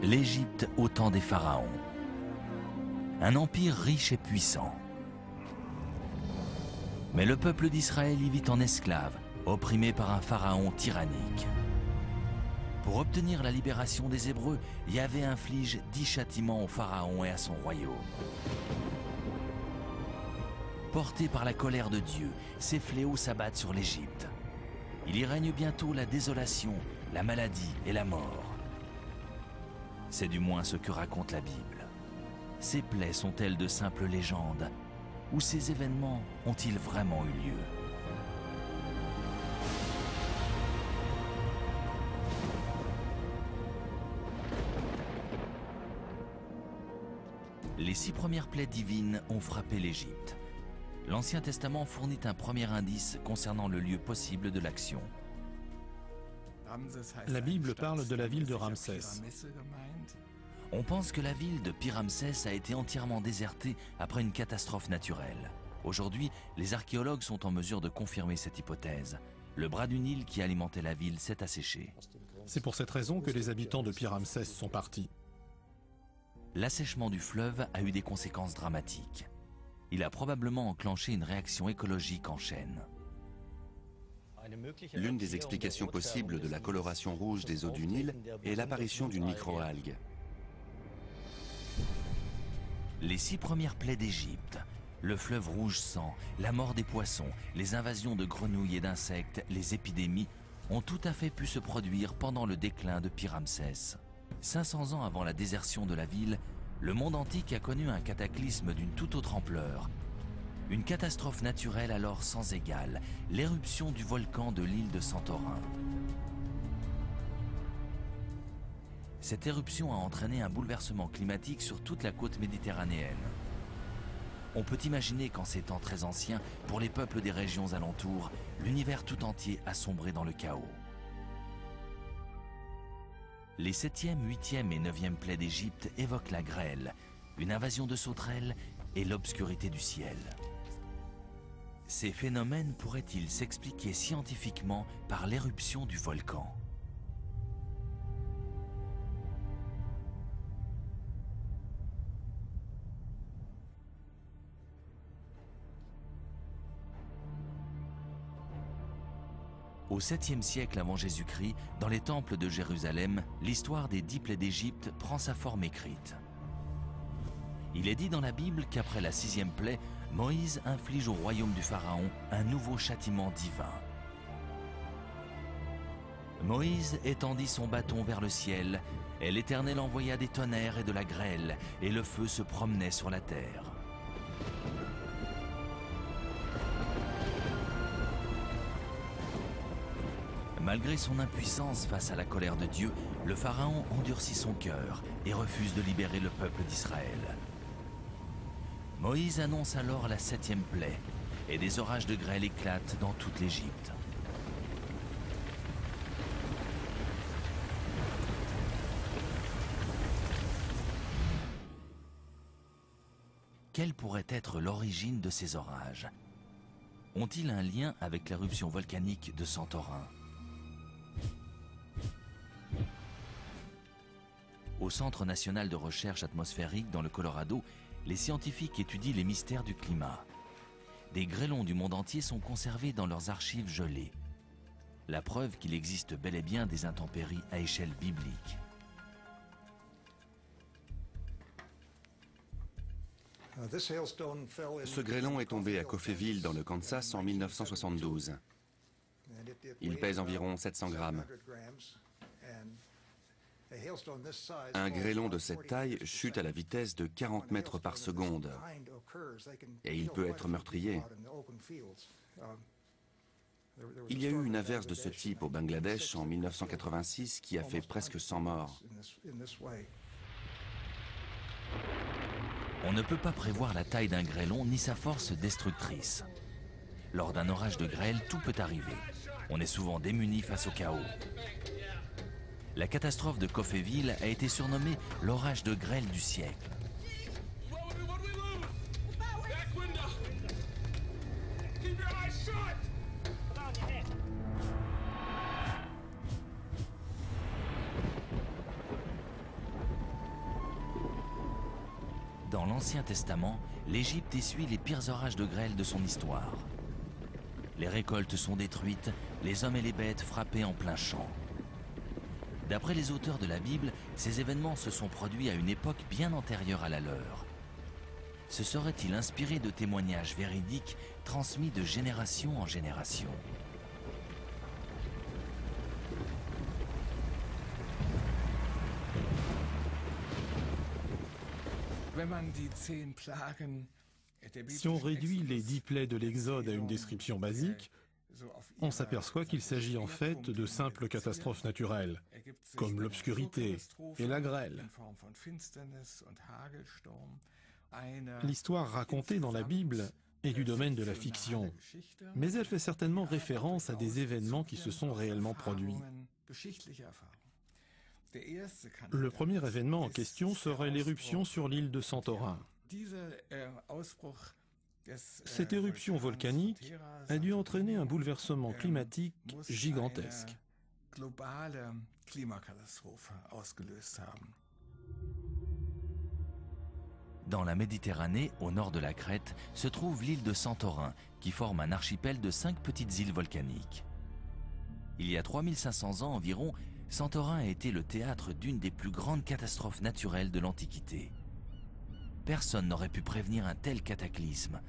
l'Égypte au temps des pharaons. Un empire riche et puissant. Mais le peuple d'Israël y vit en esclave, opprimé par un pharaon tyrannique. Pour obtenir la libération des Hébreux, Yahvé inflige 10 châtiments au pharaon et à son royaume. Portés par la colère de Dieu, ces fléaux s'abattent sur l'Égypte. Il y règne bientôt la désolation, la maladie et la mort. C'est du moins ce que raconte la Bible. Ces plaies sont-elles de simples légendes, ou ces événements ont-ils vraiment eu lieu? Les 6 premières plaies divines ont frappé l'Égypte. L'Ancien Testament fournit un premier indice concernant le lieu possible de l'action. La Bible parle de la ville de Ramsès. On pense que la ville de Pi-Ramsès a été entièrement désertée après une catastrophe naturelle. Aujourd'hui, les archéologues sont en mesure de confirmer cette hypothèse. Le bras du Nil qui alimentait la ville s'est asséché. C'est pour cette raison que les habitants de Pi-Ramsès sont partis. L'assèchement du fleuve a eu des conséquences dramatiques. Il a probablement enclenché une réaction écologique en chaîne. L'une des explications possibles de la coloration rouge des eaux du Nil est l'apparition d'une microalgue. Les 6 premières plaies d'Égypte, le fleuve rouge sang, la mort des poissons, les invasions de grenouilles et d'insectes, les épidémies, ont tout à fait pu se produire pendant le déclin de Pi-Ramsès. 500 ans avant la désertion de la ville, le monde antique a connu un cataclysme d'une toute autre ampleur. Une catastrophe naturelle alors sans égale, l'éruption du volcan de l'île de Santorin. Cette éruption a entraîné un bouleversement climatique sur toute la côte méditerranéenne. On peut imaginer qu'en ces temps très anciens, pour les peuples des régions alentours, l'univers tout entier a sombré dans le chaos. Les 7e, 8e et 9e plaies d'Égypte évoquent la grêle, une invasion de sauterelles et l'obscurité du ciel. Ces phénomènes pourraient-ils s'expliquer scientifiquement par l'éruption du volcan? Au 7e siècle avant Jésus-Christ, dans les temples de Jérusalem, l'histoire des 10 plaies d'Égypte prend sa forme écrite. Il est dit dans la Bible qu'après la 6e plaie, Moïse inflige au royaume du Pharaon un nouveau châtiment divin. Moïse étendit son bâton vers le ciel, et l'Éternel envoya des tonnerres et de la grêle, et le feu se promenait sur la terre. Malgré son impuissance face à la colère de Dieu, le Pharaon endurcit son cœur et refuse de libérer le peuple d'Israël. Moïse annonce alors la 7e plaie, et des orages de grêle éclatent dans toute l'Égypte. Quelle pourrait être l'origine de ces orages? Ont-ils un lien avec l'éruption volcanique de Santorin? Au Centre national de recherche atmosphérique dans le Colorado, les scientifiques étudient les mystères du climat. Des grêlons du monde entier sont conservés dans leurs archives gelées. La preuve qu'il existe bel et bien des intempéries à échelle biblique. Ce grêlon est tombé à Coffeyville dans le Kansas en 1972. Il pèse environ 700 grammes. Un grêlon de cette taille chute à la vitesse de 40 mètres par seconde et il peut être meurtrier. Il y a eu une averse de ce type au Bangladesh en 1986 qui a fait presque 100 morts. On ne peut pas prévoir la taille d'un grêlon ni sa force destructrice. Lors d'un orage de grêle, tout peut arriver. On est souvent démuni face au chaos. La catastrophe de Coffeyville a été surnommée l'orage de grêle du siècle. Dans l'Ancien Testament, l'Égypte essuie les pires orages de grêle de son histoire. Les récoltes sont détruites, les hommes et les bêtes frappés en plein champ. D'après les auteurs de la Bible, ces événements se sont produits à une époque bien antérieure à la leur. Se serait-il inspiré de témoignages véridiques transmis de génération en génération? Si on réduit les 10 plaies de l'Exode à une description basique, on s'aperçoit qu'il s'agit en fait de simples catastrophes naturelles, comme l'obscurité et la grêle. L'histoire racontée dans la Bible est du domaine de la fiction, mais elle fait certainement référence à des événements qui se sont réellement produits. Le premier événement en question serait l'éruption sur l'île de Santorin. Cette éruption volcanique a dû entraîner un bouleversement climatique gigantesque. Dans la Méditerranée, au nord de la Crète, se trouve l'île de Santorin, qui forme un archipel de 5 petites îles volcaniques. Il y a 3500 ans environ, Santorin a été le théâtre d'une des plus grandes catastrophes naturelles de l'Antiquité. Personne n'aurait pu prévenir un tel cataclysme,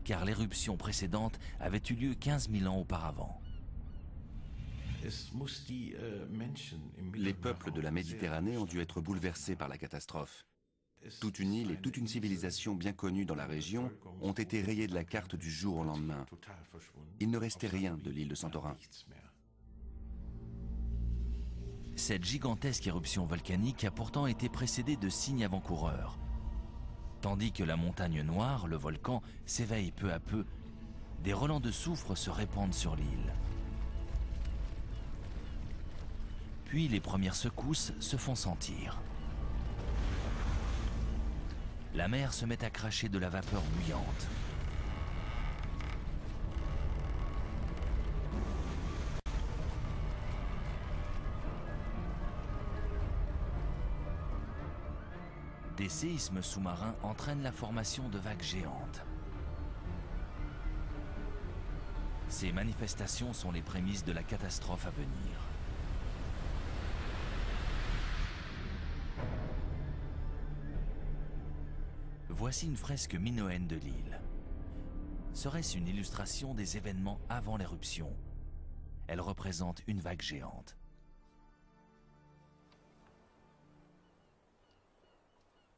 car l'éruption précédente avait eu lieu 15 000 ans auparavant. Les peuples de la Méditerranée ont dû être bouleversés par la catastrophe. Toute une île et toute une civilisation bien connue dans la région ont été rayées de la carte du jour au lendemain. Il ne restait rien de l'île de Santorin. Cette gigantesque éruption volcanique a pourtant été précédée de signes avant-coureurs. Tandis que la montagne noire, le volcan, s'éveille peu à peu, des relents de soufre se répandent sur l'île. Puis les premières secousses se font sentir. La mer se met à cracher de la vapeur bouillante. Des séismes sous-marins entraînent la formation de vagues géantes. Ces manifestations sont les prémices de la catastrophe à venir. Voici une fresque minoenne de l'île. Serait-ce une illustration des événements avant l'éruption? Elle représente une vague géante.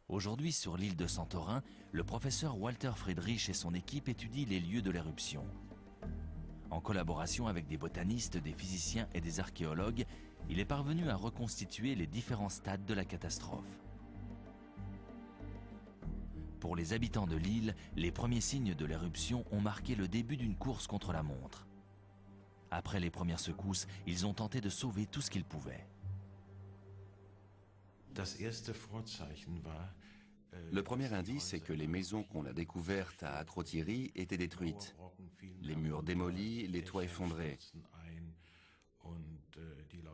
Aujourd'hui, sur l'île de Santorin, le professeur Walter Friedrich et son équipe étudient les lieux de l'éruption. En collaboration avec des botanistes, des physiciens et des archéologues, il est parvenu à reconstituer les différents stades de la catastrophe. Pour les habitants de l'île, les premiers signes de l'éruption ont marqué le début d'une course contre la montre. Après les premières secousses, ils ont tenté de sauver tout ce qu'ils pouvaient. Le premier indice est que les maisons qu'on a découvertes à Akrotiri étaient détruites. Les murs démolis, les toits effondrés.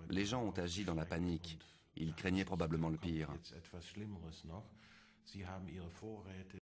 Les gens ont agi dans la panique. Ils craignaient probablement le pire.